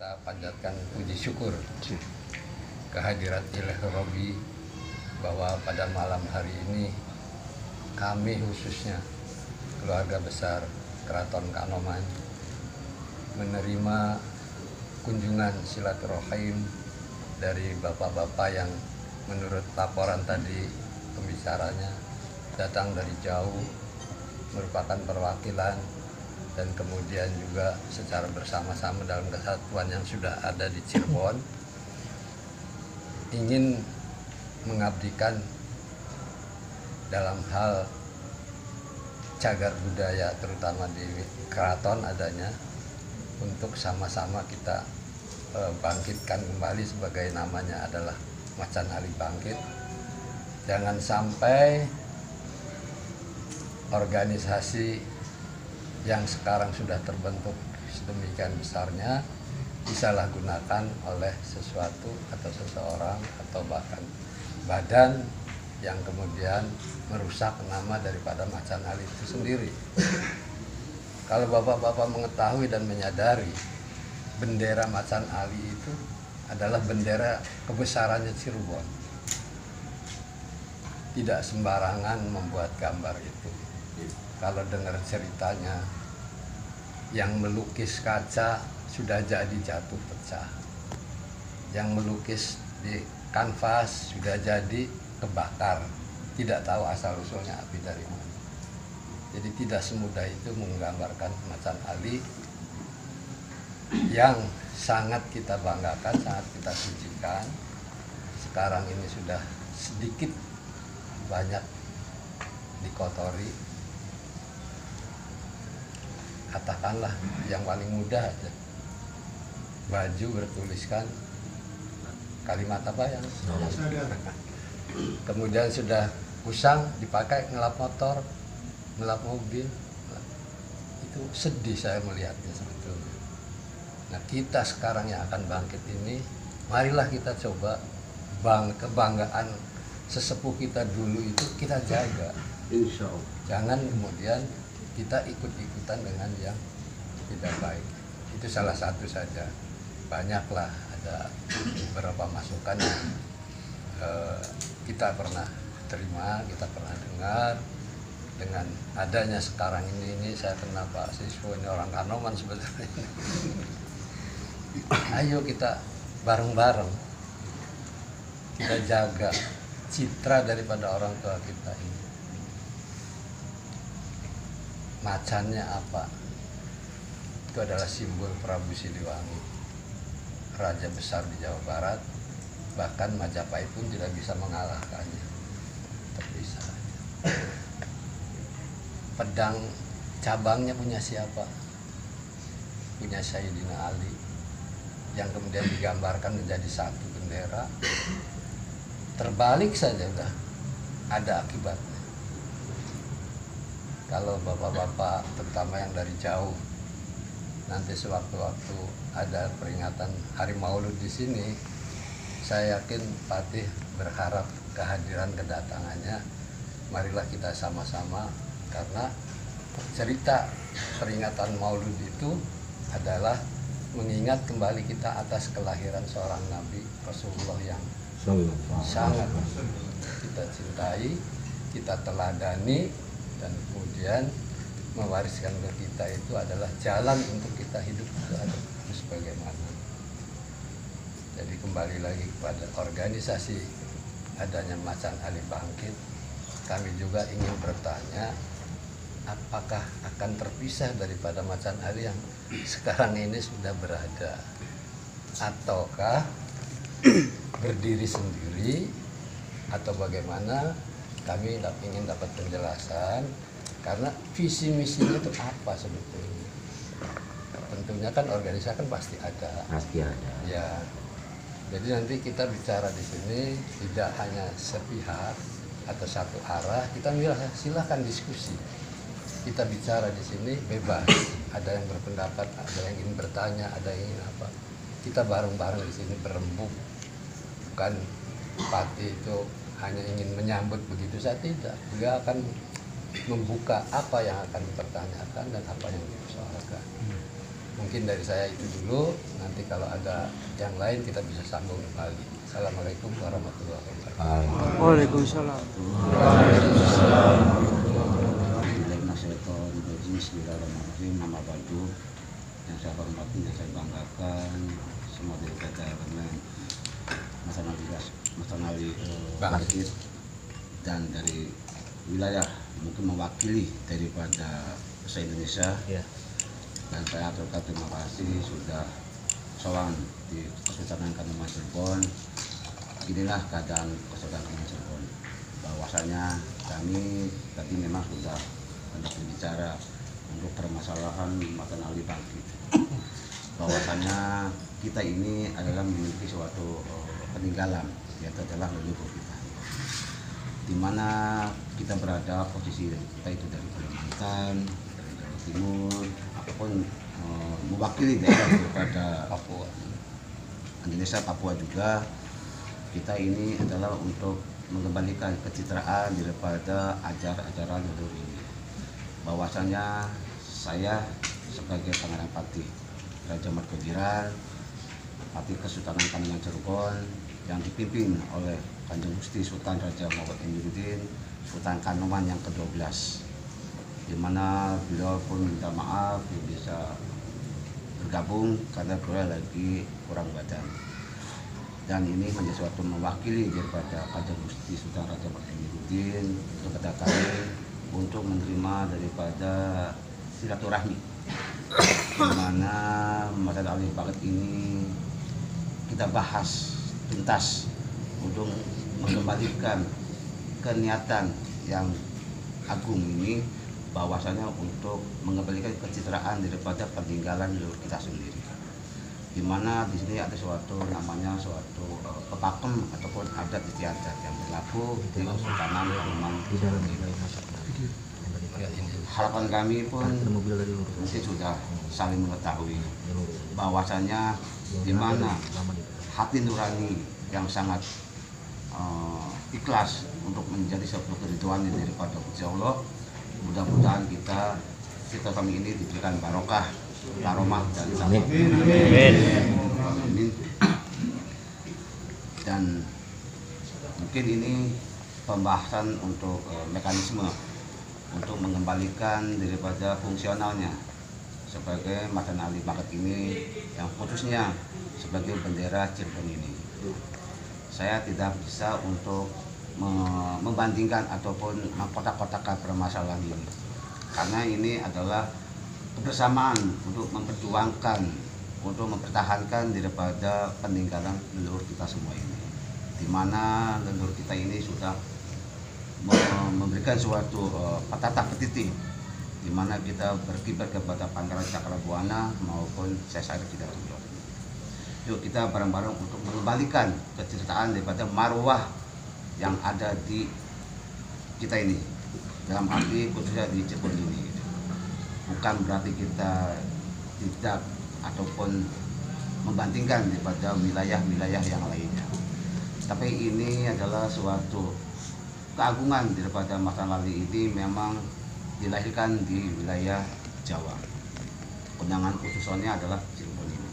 kita panjatkan puji syukur kehadirat Ilahi Robbi bahwa pada malam hari ini kami khususnya keluarga besar Keraton Kanoman menerima kunjungan silaturahim dari bapak-bapak yang menurut laporan tadi pembicaranya datang dari jauh, merupakan perwakilan dan kemudian juga secara bersama-sama dalam kesatuan yang sudah ada di Cirebon ingin mengabdikan dalam hal cagar budaya terutama di keraton adanya untuk sama-sama kita bangkitkan kembali sebagai namanya adalah Macan Ali Bangkit. Jangan sampai organisasi yang sekarang sudah terbentuk sedemikian besarnya disalahgunakan oleh sesuatu atau seseorang atau bahkan badan yang kemudian merusak nama daripada Macan Ali itu sendiri. Kalau bapak-bapak mengetahui dan menyadari bendera Macan Ali itu adalah bendera kebesarannya Cirebon, tidak sembarangan membuat gambar itu. Kalau dengar ceritanya, yang melukis kaca sudah jadi jatuh pecah, yang melukis di kanvas sudah jadi kebakar, tidak tahu asal usulnya api dari mana. Jadi tidak semudah itu menggambarkan Macan Ali yang sangat kita banggakan, sangat kita sucikan. Sekarang ini sudah sedikit banyak dikotori. Katakanlah yang paling mudah aja, baju bertuliskan kalimat apa yang kemudian sudah usang dipakai ngelap motor, ngelap mobil. Itu sedih saya melihatnya sebetulnya. Nah, kita sekarang yang akan bangkit ini, marilah kita coba kebanggaan sesepuh kita dulu itu kita jaga. Insya Allah. Jangan kemudian kita ikut-ikutan dengan yang tidak baik. Itu salah satu saja. Banyaklah ada beberapa masukan yang kita pernah terima, kita pernah dengar. Dengan adanya sekarang ini saya kenal Pak Siswo ini orang Kanoman sebetulnya. Ayo kita bareng-bareng kita jaga citra daripada orang tua kita ini. Macannya apa? Itu adalah simbol Prabu Siliwangi, raja besar di Jawa Barat. Bahkan Majapahit pun tidak bisa mengalahkannya, terpisah. Pedang cabangnya punya siapa? Punya Sayyidina Ali, yang kemudian digambarkan menjadi satu bendera. Terbalik saja udah ada akibatnya. Kalau bapak-bapak terutama yang dari jauh nanti sewaktu-waktu ada peringatan Hari Maulud di sini, saya yakin Patih berharap kehadiran kedatangannya. Marilah kita sama-sama, karena cerita peringatan Maulud itu adalah mengingat kembali kita atas kelahiran seorang Nabi Rasulullah yang sangat kita cintai, kita teladani, dan kemudian mewariskan ke kita itu adalah jalan untuk kita hidup terus bagaimana. Jadi kembali lagi kepada organisasi adanya Macan Ali Bangkit, kami juga ingin bertanya, apakah akan terpisah daripada Macan Ali yang sekarang ini sudah berada, ataukah berdiri sendiri, atau bagaimana? Kami ingin dapat penjelasan, karena visi misinya itu apa sebetulnya. Tentunya kan organisasi kan pasti ada. Pasti ada. Ya. Jadi nanti kita bicara di sini tidak hanya sepihak atau satu arah. Kita silahkan diskusi. Kita bicara di sini bebas. Ada yang berpendapat, ada yang ingin bertanya, ada yang ingin apa. Kita bareng-bareng di sini berembuk. Bukan Pati itu hanya ingin menyambut begitu saja, tidak. Dia akan membuka apa yang akan dipertanyakan dan apa yang dipersoalkan. Mungkin dari saya itu dulu, nanti kalau ada yang lain kita bisa sambung kembali. Assalamualaikum warahmatullahi wabarakatuh. Waalaikumsalam. Bismillahirrahmanirrahim. Nama baju yang saya hormati, yang saya banggakan, semua daripada Mas Anali Bangkit dan dari wilayah mungkin mewakili daripada se-Indonesia. Dan saya aturkan terima kasih sudah sowan di Kesultanan Kanoman Cirebon. Inilah keadaan Kesultanan Kanoman Cirebon. Bahwasanya kami tadi memang sudah hendak berbicara untuk permasalahan Matan Ali Bangkit. Bahwasanya kita ini adalah memiliki suatu peninggalan, yaitu adalah leluhur kita. Di mana kita berada, posisi kita itu dari Kalimantan, dari Jawa Timur, ataupun mewakili daerah daripada Papua, Indonesia, Papua juga. Kita ini adalah untuk mengembalikan kecitraan daripada ajaran leluhur ini. Bahwasanya saya sebagai Pangeran Patih Raja Margogiran, Patih Kesultanan Kanoman Cirebon, yang dipimpin oleh Kanjeng Gusti Sultan Raja Muhammad Emiruddin, Sultan Kanoman yang ke-12, di mana beliau pun minta maaf belum bisa bergabung karena beliau lagi kurang badan. Dan ini menjadi suatu mewakili daripada Kanjeng Gusti Sultan Raja Muhammad Emiruddin kepada kami untuk menerima daripada silaturahmi, di mana Matan Ali Bangkit ini kita bahas tuntas untuk mengembalikan keniatan yang agung ini, bahwasanya untuk mengembalikan kecitraan daripada peninggalan leluhur kita sendiri. Di mana di sini ada suatu namanya suatu pepakem ataupun adat istiadat yang berlaku di Kesultanan Kanoman. Harapan kami pun mungkin sudah saling mengetahui bahwasanya di mana hati nurani yang sangat ikhlas untuk menjadi sebuah keriduan daripada Gusti Allah. Mudah-mudahan kita kami ini diberikan barokah, karomah dan amin. Dan mungkin ini pembahasan untuk mekanisme untuk mengembalikan daripada fungsionalnya sebagai Matan Ali Bangkit ini, yang khususnya sebagai bendera Cirebon ini. Saya tidak bisa untuk membandingkan ataupun mengkotak-kotakkan permasalahan ini, karena ini adalah kebersamaan untuk memperjuangkan, untuk mempertahankan daripada peninggalan leluhur kita semua ini, di mana leluhur kita ini sudah memberikan suatu patah petiti, di mana kita berkibar kepada Pangeran Cakrabuana maupun Sesar Kidatullah. Yuk kita bareng-bareng untuk mengembalikan keceritaan daripada marwah yang ada di kita ini, dalam arti khususnya di Cirebon ini. Bukan berarti kita tidak ataupun membandingkan daripada wilayah-wilayah yang lainnya, tapi ini adalah suatu keagungan daripada Matan Ali ini memang dilahirkan di wilayah Jawa. Kondangan khususnya adalah Cirebon ini.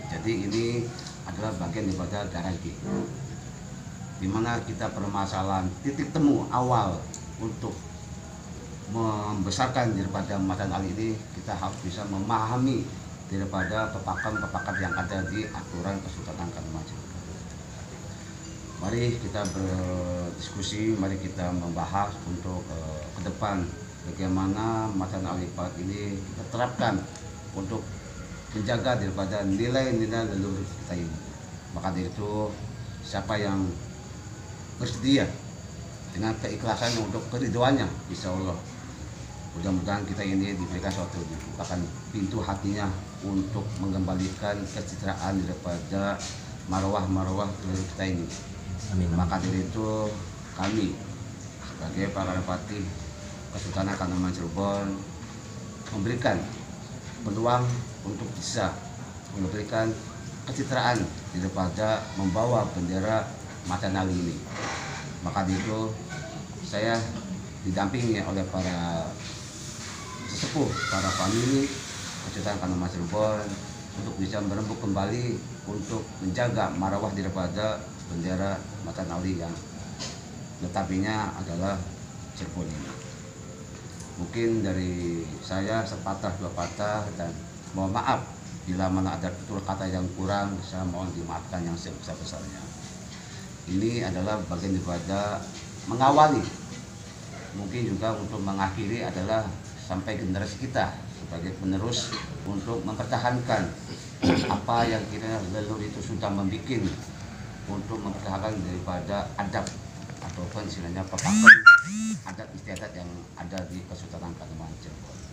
Jadi ini adalah bagian daripada garanti, di mana kita permasalahan titik temu awal untuk membesarkan daripada Matan Ali ini, kita harus bisa memahami daripada pepakem-pepakem yang ada di aturan Kesultanan Kanoman Cirebon. Mari kita berdiskusi, mari kita membahas untuk ke depan bagaimana Matan Ali Bangkit ini kita terapkan untuk menjaga daripada nilai-nilai leluhur kita ini. Maka dari itu, siapa yang bersedia dengan keikhlasan untuk keriduannya, insya Allah mudah-mudahan kita ini diberikan suatu dibukakan pintu hatinya untuk mengembalikan kecitraan daripada marwah-marwah leluhur kita ini. Amin. Maka dari itu kami sebagai Pangeran Patih Kesultanan Kanoman Cirebon memberikan peluang untuk bisa memberikan kecitraan daripada membawa bendera Matan Ali ini. Maka itu saya didampingi oleh para sesepuh, para famili, Kesultanan Kanoman Cirebon untuk bisa merembuk kembali untuk menjaga marwah daripada bendera Matan Ali yang notabene adalah Cirebon ini. Mungkin dari saya sepatah dua patah, dan mohon maaf bila mana ada tutur kata yang kurang, saya mohon dimaafkan yang sebesar-besarnya. Ini adalah bagian daripada mengawali, mungkin juga untuk mengakhiri adalah sampai generasi kita sebagai penerus untuk mempertahankan apa yang kita leluhur itu sudah membuat, untuk mempertahankan daripada adab ataupun istilahnya pepakem adat istiadat yang ada di Kesultanan Kanoman Cirebon.